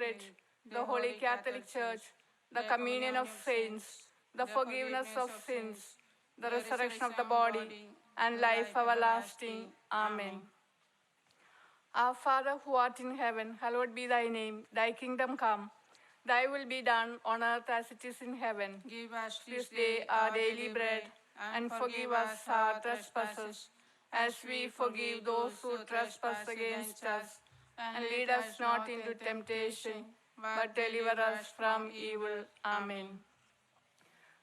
Spirit, the Holy Catholic Church, the communion of saints, the forgiveness of sins, the resurrection of the body, and life everlasting. Amen. Our Father who art in heaven, hallowed be thy name. Thy kingdom come. Thy will be done on earth as it is in heaven. Give us This day our daily bread, and forgive us our trespasses, as we forgive those who trespass against us. And lead us not into temptation, but deliver us from evil. Amen.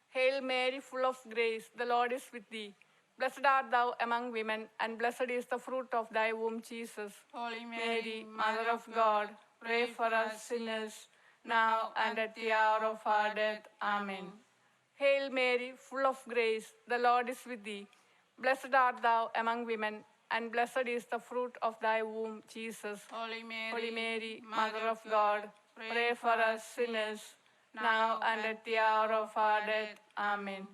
Hail Mary, full of grace, the Lord is with thee. Blessed art thou among women, and blessed is the fruit of thy womb, Jesus. Holy Mary, Mother of God, pray for us sinners, now and at the hour of our death. Amen. Hail Mary, full of grace, the Lord is with thee. Blessed art thou among women, and blessed is the fruit of thy womb, Jesus. Holy Holy Mary, Mother of God, pray for us sinners, now and at the hour of our death. Amen.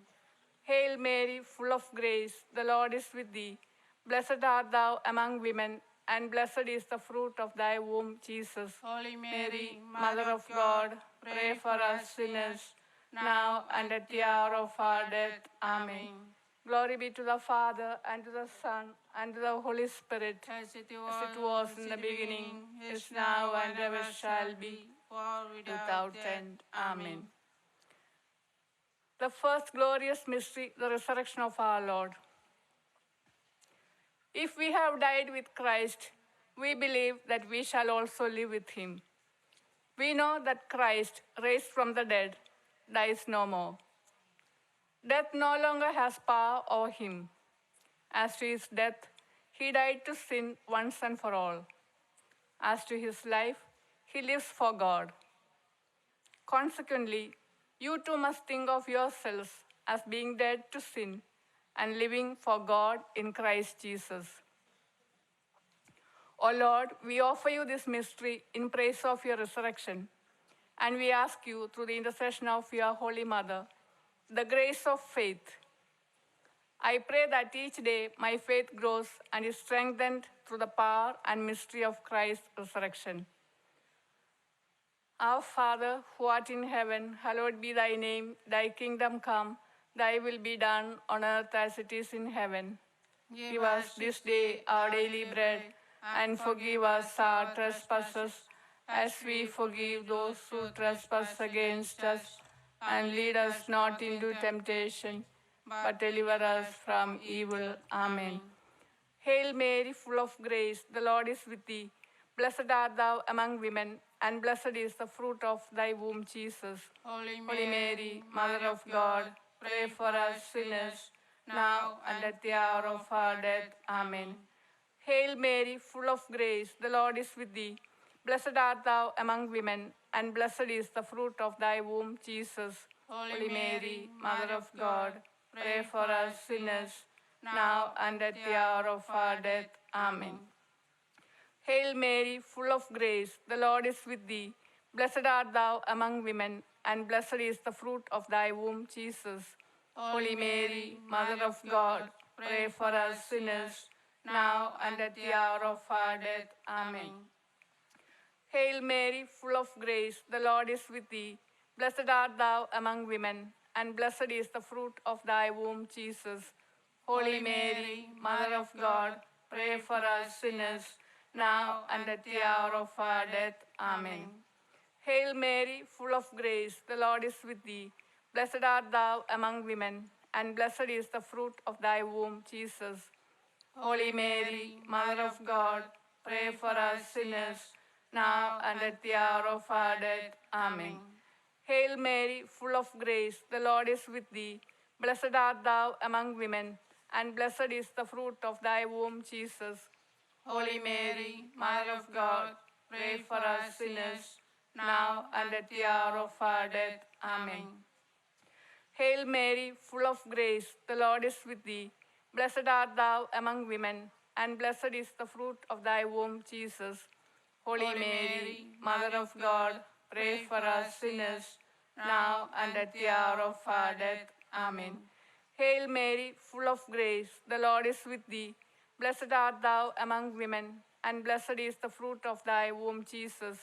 Hail Mary, full of grace, the Lord is with thee. Blessed art thou among women, and blessed is the fruit of thy womb, Jesus. Holy Mary, Mother of God, pray for us sinners, now and at the hour of our death. Amen. Glory be to the Father, and to the Son, and to the Holy Spirit, As it as it was in the beginning, is now, and ever shall be, world without end. Amen. The first glorious mystery, the resurrection of our Lord. If we have died with Christ, we believe that we shall also live with him. We know that Christ, raised from the dead, dies no more. Death no longer has power over him. As to his death, he died to sin once and for all. As to his life, he lives for God. Consequently, you too must think of yourselves as being dead to sin and living for God in Christ Jesus. O Lord, we offer you this mystery in praise of your resurrection, and we ask you, through the intercession of your Holy Mother, the grace of faith. I pray that each day my faith grows and is strengthened through the power and mystery of Christ's resurrection. Our Father, who art in heaven, hallowed be thy name. Thy kingdom come, thy will be done on earth as it is in heaven. Give us this day our daily bread, and forgive us our trespasses, as we forgive those who trespass against us. And lead us not into temptation, but deliver us from evil. Amen. Hail Mary, full of grace, the Lord is with thee. Blessed art thou among women, and blessed is the fruit of thy womb, Jesus. Holy Mary, Mother of God, pray for us sinners, now and at the hour of our death. Amen. Hail Mary, full of grace, the Lord is with thee. Blessed art thou among women, and blessed is the fruit of thy womb, Jesus. Holy Mary, Mother of God, pray for us sinners, now and at the hour of our death. Amen. Hail Mary, full of grace, the Lord is with thee. Blessed art thou among women, and blessed is the fruit of thy womb, Jesus. Holy Mary, Mother of God, pray for us sinners, now and at the hour of our death. Amen. Hail Mary, full of grace, the Lord is with thee. Blessed art thou among women, and blessed is the fruit of thy womb, Jesus. Holy Mary, Mother of God, pray for us sinners, now and at the hour of our death. Amen. Hail Mary, full of grace, the Lord is with thee. Blessed art thou among women, and blessed is the fruit of thy womb, Jesus. Holy Mary, Mother of God, pray for us sinners, now and at the hour of our death. Amen. Hail Mary, full of grace, the Lord is with thee. Blessed art thou among women, and blessed is the fruit of thy womb, Jesus. Holy Mary, Mother of God, pray for us sinners, now and at the hour of our death. Amen. Hail Mary, full of grace, the Lord is with thee. Blessed art thou among women, and blessed is the fruit of thy womb, Jesus. Holy Mary, Mother of God, pray for us sinners, now and at the hour of our death. Amen. Hail Mary, full of grace, the Lord is with thee. Blessed art thou among women, and blessed is the fruit of thy womb, Jesus.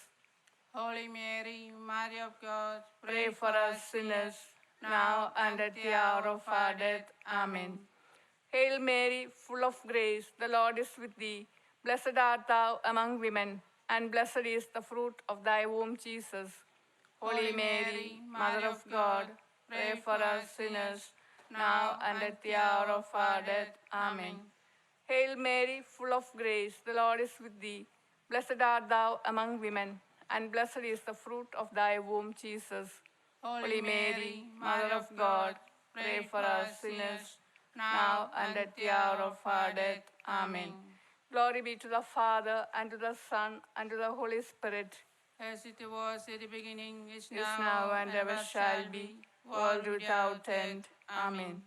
Holy Mary, Mother of God, pray for us sinners, now and at the hour of our death. Amen. Hail Mary, full of grace, the Lord is with thee. Blessed art thou among women, and blessed is the fruit of thy womb, Jesus. Holy Mary, Mother of God, pray for us sinners, now and at the hour of our death. Amen. Hail Mary, full of grace, the Lord is with thee. Blessed art thou among women, and blessed is the fruit of thy womb, Jesus. Holy Mary, Mother of God, pray for us sinners, now and at the hour of our death. Amen. Glory be to the Father, and to the Son, and to the Holy Spirit, as it was in the beginning, is now and ever shall be, world without end. Amen.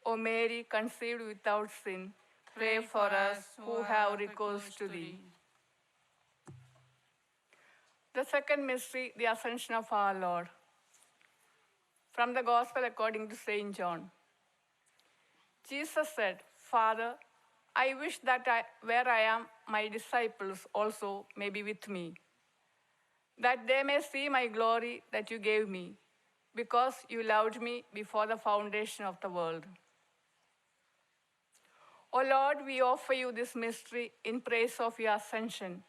O Mary, conceived without sin, pray for us who have recourse to thee. The second mystery, the Ascension of our Lord. From the Gospel according to St. John. Jesus said, Father, I wish that where I am, my disciples also may be with me, that they may see my glory that you gave me, because you loved me before the foundation of the world. O Lord, we offer you this mystery in praise of your ascension,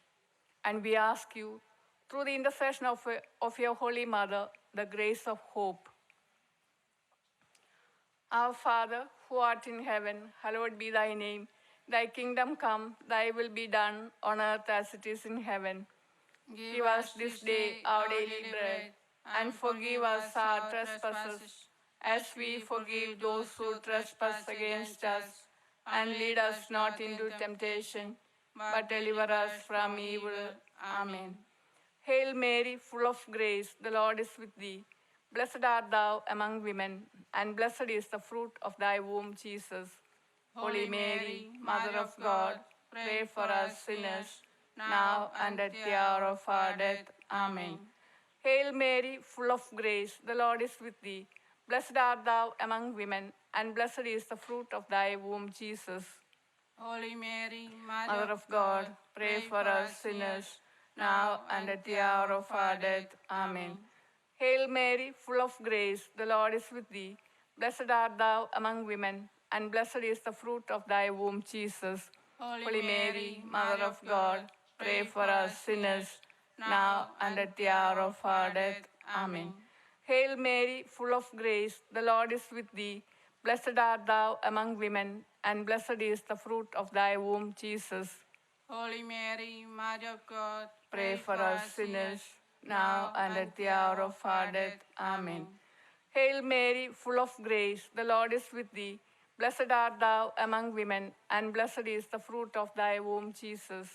and we ask you, through the intercession of your Holy Mother, the grace of hope. Our Father, who art in heaven, hallowed be thy name. Thy kingdom come, thy will be done on earth as it is in heaven. Give us this day our daily bread, and forgive us our trespasses, as we forgive those who trespass against us. And lead us not into temptation, but deliver us from evil. Amen. Hail Mary, full of grace, the Lord is with thee. Blessed art thou among women, and blessed is the fruit of thy womb, Jesus. Holy Mary, Mother of God, pray for us sinners, now and at the hour of our death. Amen. Hail Mary, full of grace, the Lord is with thee. Blessed art thou among women, and blessed is the fruit of thy womb, Jesus. Holy Mary, Mother of God, pray for us sinners, now and at the hour of our death. Amen. Hail Mary, full of grace, the Lord is with thee. Blessed art thou among women, and blessed is the fruit of thy womb, Jesus. Holy Mary, Mother of God, pray for us sinners, now and at the hour of our death. Amen. Hail Mary, full of grace, the Lord is with thee. Blessed art thou among women, and blessed is the fruit of thy womb, Jesus. Holy Mary, Mother of God, Pray for us sinners, now and at the hour of our death. Amen. Hail Mary, full of grace, the Lord is with thee. Blessed art thou among women, and blessed is the fruit of thy womb, Jesus.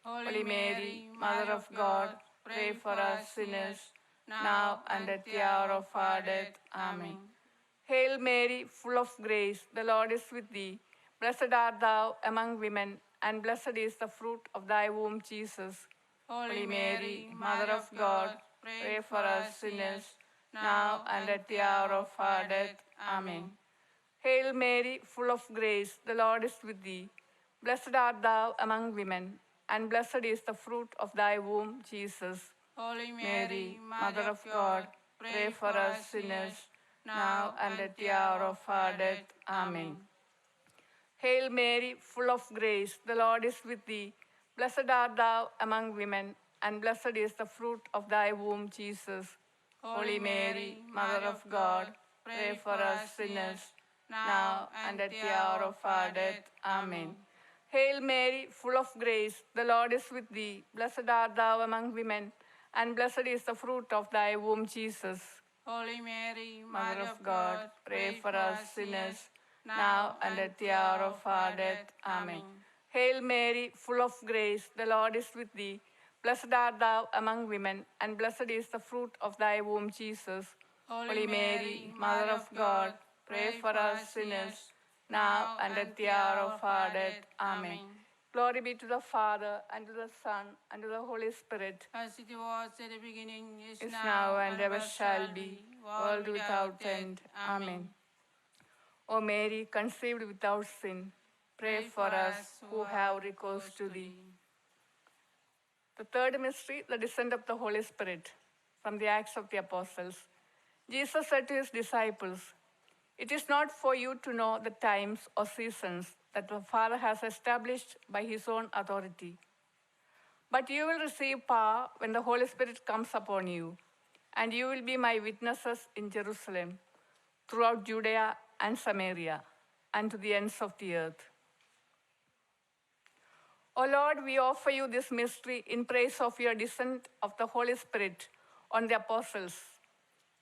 Holy Mary, Mother of God, pray for us sinners, now and at the hour of our death. Amen. Hail Mary, full of grace, the Lord is with thee. Blessed art thou among women, and blessed is the fruit of thy womb, Jesus. Holy Mary, Mother of God, pray for us sinners, now and at the hour of our death. Amen. Hail Mary, full of grace, the Lord is with thee. Blessed art thou among women, and blessed is the fruit of thy womb, Jesus. Holy Mary, Mother of God, pray for us sinners, now and at the hour of our death. Amen. Hail Mary, full of grace, the Lord is with thee. Blessed art thou among women, and blessed is the fruit of thy womb, Jesus. Holy Mary, Mother of God, pray for us sinners, now and at the hour of our death. Amen. Hail Mary, full of grace, the Lord is with thee. Blessed art thou among women, and blessed is the fruit of thy womb, Jesus. Holy Mary, Mother of God, pray for us sinners, now and at the hour of our death. Amen. Hail Mary, full of grace, the Lord is with thee. Blessed art thou among women, and blessed is the fruit of thy womb, Jesus. Holy Mary, Mother of God, pray for us sinners, now and at the hour of our death. Amen. Glory be to the Father, and to the Son, and to the Holy Spirit, as it was in the beginning, is now and ever shall be, world without end. Amen. O Mary, conceived without sin, pray for us who have recourse to thee. The third mystery, the descent of the Holy Spirit. From the Acts of the Apostles. Jesus said to his disciples, "It is not for you to know the times or seasons that the Father has established by his own authority. But you will receive power when the Holy Spirit comes upon you, and you will be my witnesses in Jerusalem, throughout Judea and Samaria, and to the ends of the earth." O Lord, we offer you this mystery in praise of your descent of the Holy Spirit on the apostles,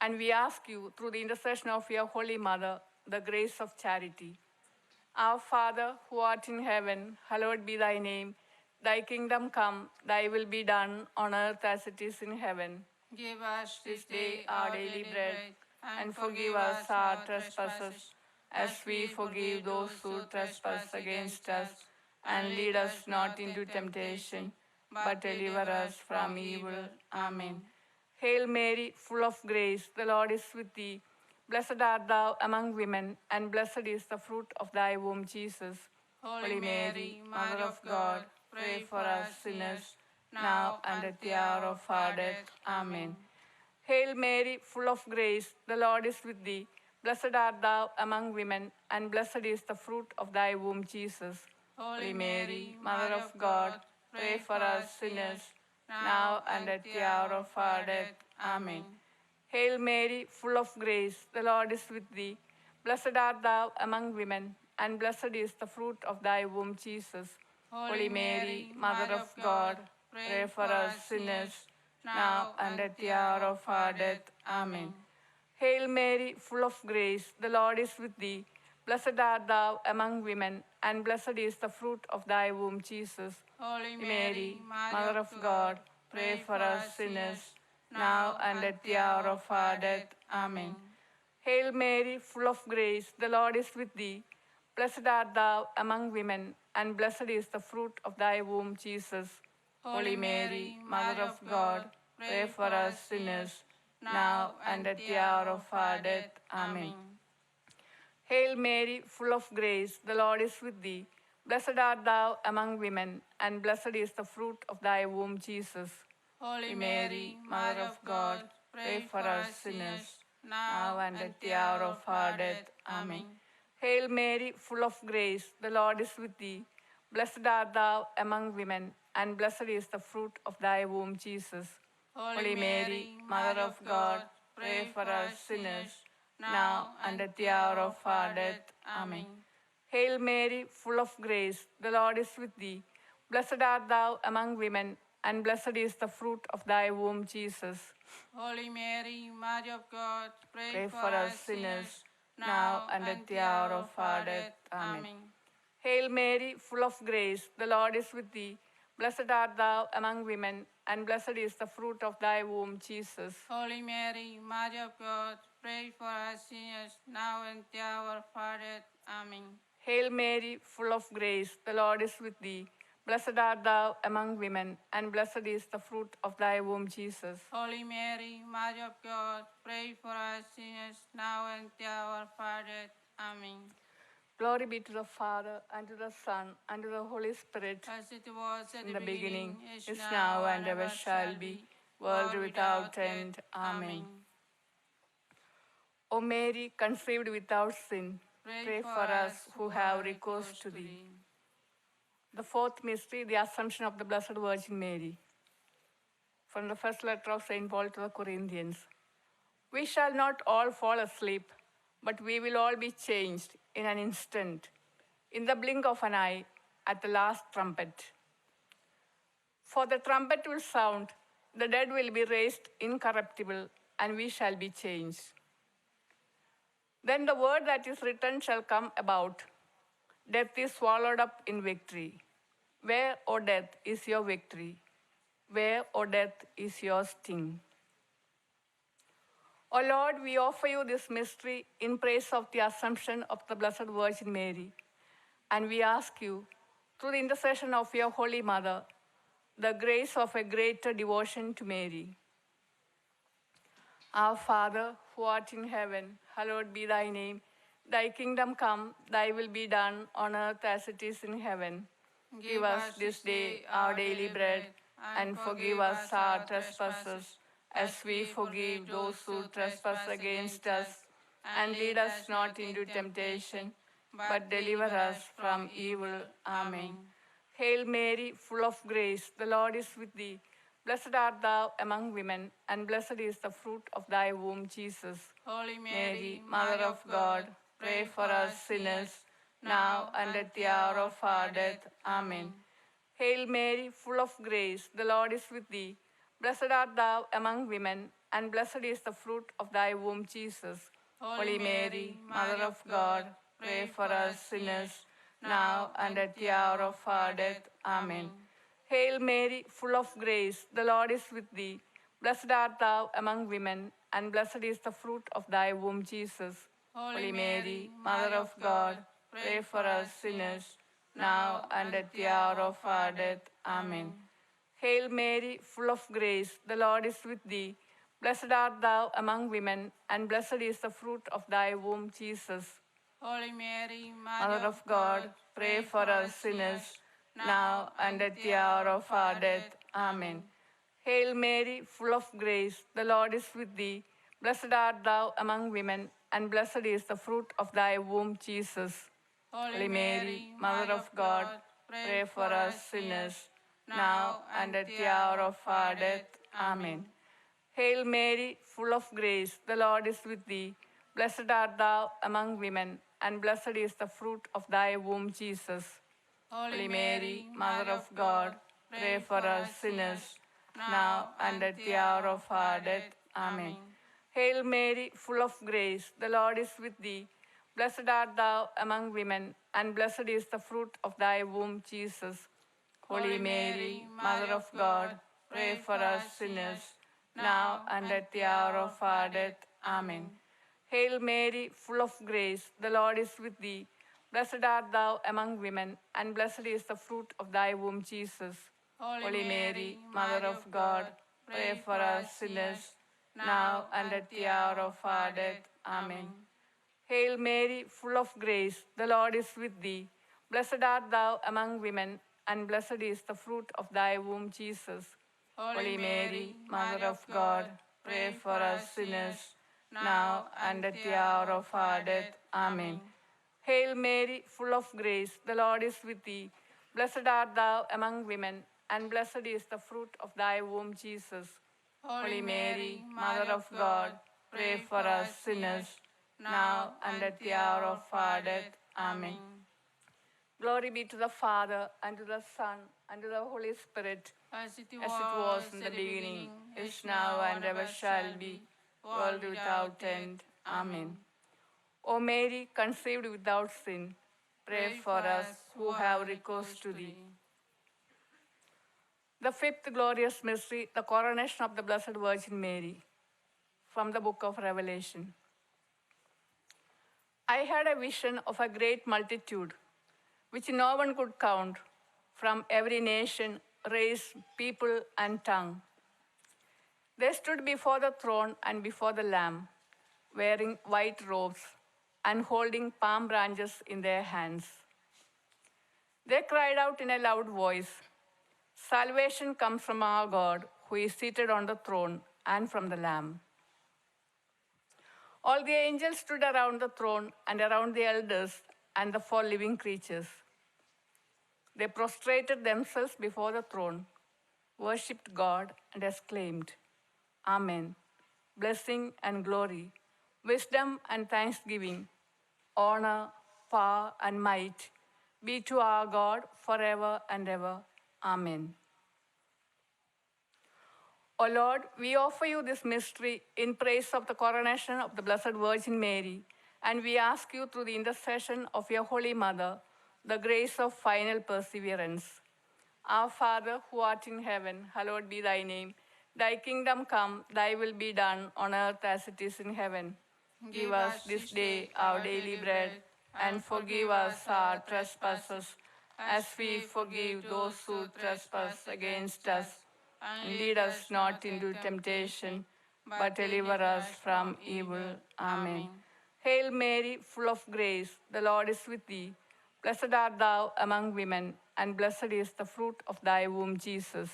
and we ask you, through the intercession of your Holy Mother, the grace of charity. Our Father, who art in heaven, hallowed be thy name. Thy kingdom come, thy will be done on earth as it is in heaven. Give us This day our daily bread, and forgive us our trespasses, as we forgive those who trespass against us. And lead us not into temptation, but deliver us from evil. Amen. Hail Mary, full of grace, the Lord is with thee. Blessed art thou among women, and blessed is the fruit of thy womb, Jesus. Holy Mary, Mother of God, pray for us sinners, now and at the hour of our death. Amen. Hail Mary, full of grace, the Lord is with thee. Blessed art thou among women, and blessed is the fruit of thy womb, Jesus. Holy Mary, Mother of God, pray for us sinners, now and at the hour of our death. Amen. Hail Mary, full of grace, the Lord is with thee. Blessed art thou among women, and blessed is the fruit of thy womb, Jesus. Holy Mary, Mother of God, pray for us sinners, now and at the hour of our death. Amen. Hail Mary, full of grace, the Lord is with thee. Blessed art thou among women, and blessed is the fruit of thy womb, Jesus. Holy Mary, Mother of God, pray for us sinners, now and at the hour of our death. Amen. Hail Mary, full of grace, the Lord is with thee. Blessed art thou among women, and blessed is the fruit of thy womb, Jesus. Holy Mary, Mother of God, pray for us sinners, now and at the hour of our death. Amen. Hail Mary, full of grace, the Lord is with thee. Blessed art thou among women, and blessed is the fruit of thy womb, Jesus. Holy Mary, Mother of God, pray for us sinners, now and at the hour of our death. Amen. Hail Mary, full of grace, the Lord is with thee. Blessed art thou among women, and blessed is the fruit of thy womb, Jesus. Holy Mary, Mother of God, pray for us sinners, now and at the hour of our death. Amen. Hail Mary, full of grace, the Lord is with thee. Blessed art thou among women, and blessed is the fruit of thy womb, Jesus. Holy Mary, Mother of God, pray Pray for us sinners, now and at the hour of our death. Amen. Hail Mary, full of grace, the Lord is with thee. Blessed art thou among women, and blessed is the fruit of thy womb, Jesus. Holy Mary, Mother of God, pray for us sinners, now and at the hour of our death. Amen. Hail Mary, full of grace, the Lord is with thee. Blessed art thou among women, and blessed is the fruit of thy womb, Jesus. Holy Mary, Mother of God, pray for us sinners, now and at the hour of our death. Amen. Glory be to the Father, and to the Son, and to the Holy Spirit, As it was at in the the beginning, is is now, and ever shall be, world without end. Amen. O Mary, conceived without sin, pray for us who have recourse to thee. The fourth mystery, the Assumption of the Blessed Virgin Mary. From the first letter of St. Paul to the Corinthians. We shall not all fall asleep, but we will all be changed in an instant, in the blink of an eye, at the last trumpet. For the trumpet will sound, the dead will be raised incorruptible, and we shall be changed. Then the word that is written shall come about. Death is swallowed up in victory. Where, O death, is your victory? Where, O death, is your sting? O Lord, we offer you this mystery in praise of the Assumption of the Blessed Virgin Mary. And we ask you, through the intercession of your Holy Mother, the grace of a greater devotion to Mary. Our Father, who art in heaven, hallowed be thy name. Thy kingdom come, thy will be done on earth as it is in heaven. Give us this day our daily bread, and forgive us our trespasses, as we forgive those who trespass against us. And lead us not into temptation, but deliver us from evil. Amen. Hail Mary, full of grace, the Lord is with thee. Blessed art thou among women, and blessed is the fruit of thy womb, Jesus. Holy Mary, Mother of God, pray for us sinners, now and at the hour of our death. Amen. Hail Mary, full of grace, the Lord is with thee. Blessed art thou among women, and blessed is the fruit of thy womb, Jesus. Holy Mary, Mother of God, pray for us sinners, now and at the hour of our death. Amen. Hail Mary, full of grace, the Lord is with thee. Blessed art thou among women, and blessed is the fruit of thy womb, Jesus. Holy Mary, Mother of God, pray for us sinners, now and at the hour of our death. Amen. Hail Mary, full of grace, the Lord is with thee. Blessed art thou among women, and blessed is the fruit of thy womb, Jesus. Holy Mary, Mother of God, pray for us sinners, now and at the hour of our death. Amen. Hail Mary, full of grace, the Lord is with thee. Blessed art thou among women, and blessed is the fruit of thy womb, Jesus. Holy Mary, Mother of God, pray for us sinners, now and at the hour of our death. Amen. Hail Mary, full of grace, the Lord is with thee. Blessed art thou among women, and blessed is the fruit of thy womb, Jesus. Holy Mary, Mother of God, pray for us sinners, now and at the hour of our death. Amen. Hail Mary, full of grace, the Lord is with thee. Blessed art thou among women, and blessed is the fruit of thy womb, Jesus. Holy Mary, Mother of God, pray for us sinners, now and at the hour of our death. Amen. Hail Mary, full of grace, the Lord is with thee. Blessed art thou among women, and blessed is the fruit of thy womb, Jesus. Holy Mary, Mother of God, pray for us sinners, now and at the hour of our death. Amen. Hail Mary, full of grace, the Lord is with thee. Blessed art thou among women, and blessed is the fruit of thy womb, Jesus. Holy Mary, Mother of God, pray for us sinners, now and at the hour of our death. Amen. Hail Mary, full of grace, the Lord is with thee. Blessed art thou among women, and blessed is the fruit of thy womb, Jesus. Holy Mary, Mother of God, pray for us sinners, now and at the hour of our death. Amen. Glory be to the Father, and to the Son, and to the Holy Spirit, as it as it was in the beginning, is now, and ever shall be, world without end. Amen. O Mary, conceived without sin, pray for us who have recourse to thee. The fifth glorious mystery, the coronation of the Blessed Virgin Mary. From the book of Revelation. I had a vision of a great multitude, which no one could count, from every nation, race, people, and tongue. They stood before the throne and before the Lamb, wearing white robes and holding palm branches in their hands. They cried out in a loud voice, "Salvation comes from our God, who is seated on the throne, and from the Lamb." All the angels stood around the throne and around the elders and the four living creatures. They prostrated themselves before the throne, worshipped God, and exclaimed, "Amen. Blessing and glory, wisdom and thanksgiving, honor, power, and might be to our God forever and ever. Amen." O Lord, we offer you this mystery in praise of the coronation of the Blessed Virgin Mary, and we ask you through the intercession of your Holy Mother, the grace of final perseverance. Our Father, who art in heaven, hallowed be thy name. Thy kingdom come, thy will be done on earth as it is in heaven. Give us this day our daily bread, and forgive us our trespasses, as we forgive those who trespass against us. And lead us not into temptation, but deliver us from evil. Amen. Hail Mary, full of grace, the Lord is with thee. Blessed art thou among women, and blessed is the fruit of thy womb, Jesus.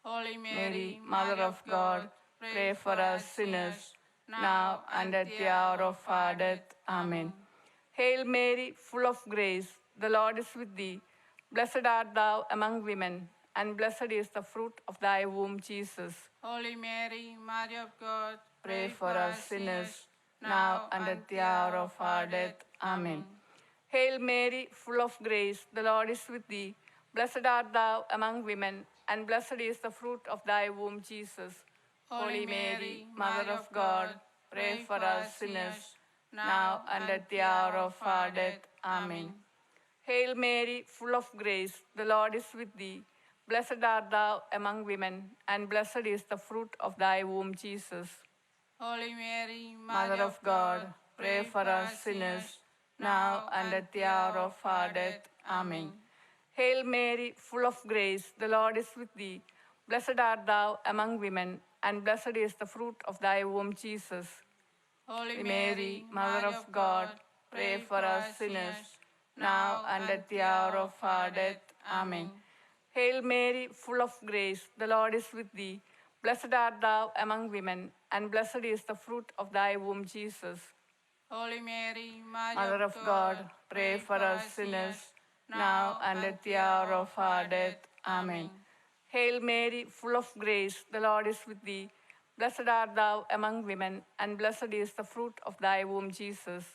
Holy Mary, Mother of God, pray for us sinners, now and at the hour of our death. Amen. Hail Mary, full of grace, the Lord is with thee. Blessed art thou among women, and blessed is the fruit of thy womb, Jesus. Holy Mary, Mother of God, Pray for us sinners, now and at the hour of our death. Amen. Hail Mary, full of grace, the Lord is with thee. Blessed art thou among women, and blessed is the fruit of thy womb, Jesus. Holy Mary, Mother of God, pray for us sinners, now and at the hour of our death. Amen. Hail Mary, full of grace, the Lord is with thee. Blessed art thou among women, and blessed is the fruit of thy womb, Jesus. Holy Mary, Mother of God, pray for us sinners, now and at the hour of our death. Amen. Hail Mary, full of grace, the Lord is with thee. Blessed art thou among women, and blessed is the fruit of thy womb, Jesus. Holy Mary, Mother of God, pray for us sinners, now and at the hour of our death. Amen. Hail Mary, full of grace, the Lord is with thee. Blessed art thou among women, and blessed is the fruit of thy womb, Jesus. Holy Mary, Mother of God, pray for us sinners, now and at the hour of our death. Amen. Hail Mary, full of grace, the Lord is with thee. Blessed art thou among women, and blessed is the fruit of thy womb, Jesus.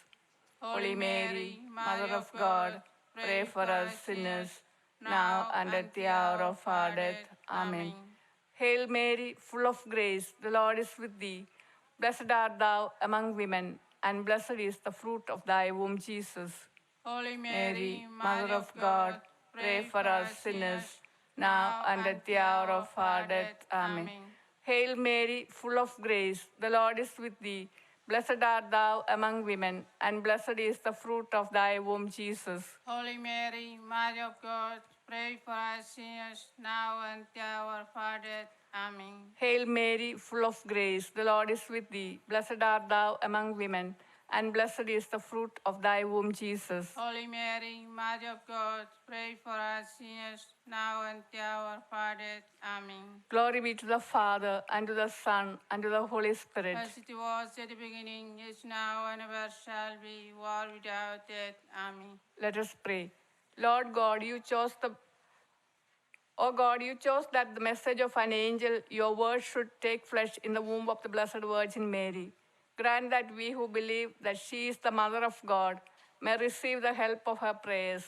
Holy Mary, Mother of God, pray for us sinners, now and at the hour of our death. Amen. Hail Mary, full of grace, the Lord is with thee. Blessed art thou among women, and blessed is the fruit of thy womb, Jesus. Holy Mary, Mother of God, pray for us sinners, now and at the hour of our death. Amen. Hail Mary, full of grace, the Lord is with thee. Blessed art thou among women, and blessed is the fruit of thy womb, Jesus. Holy Mary, Mother of God, pray for us sinners, now and at the hour of our death. Amen. Hail Mary, full of grace, the Lord is with thee. Blessed art thou among women, and blessed is the fruit of thy womb, Jesus. Holy Mary, Mother of God, pray for us sinners, now and at the hour of our death. Amen. Glory be to the Father, and to the Son, and to the Holy Spirit. As it was at the beginning, is now, and ever shall be, world without end. Amen. Let us pray. Lord God, O God, you chose that the message of an angel, your word, should take flesh in the womb of the Blessed Virgin Mary. Grant that we who believe that she is the Mother of God may receive the help of her prayers.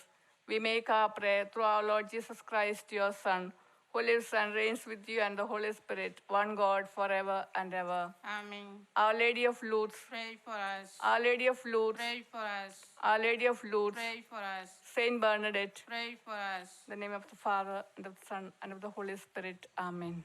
We make our prayer through our Lord Jesus Christ, your Son, who lives and reigns with you and the Holy Spirit, one God, forever and ever. Amen. Our Lady of Lourdes, Pray for us. Our Lady of Lourdes, Pray for us. Our Lady of Lourdes, Pray for us. Saint Bernadette, Pray for us. in the name of the Father, and of the Son, and of the Holy Spirit. Amen.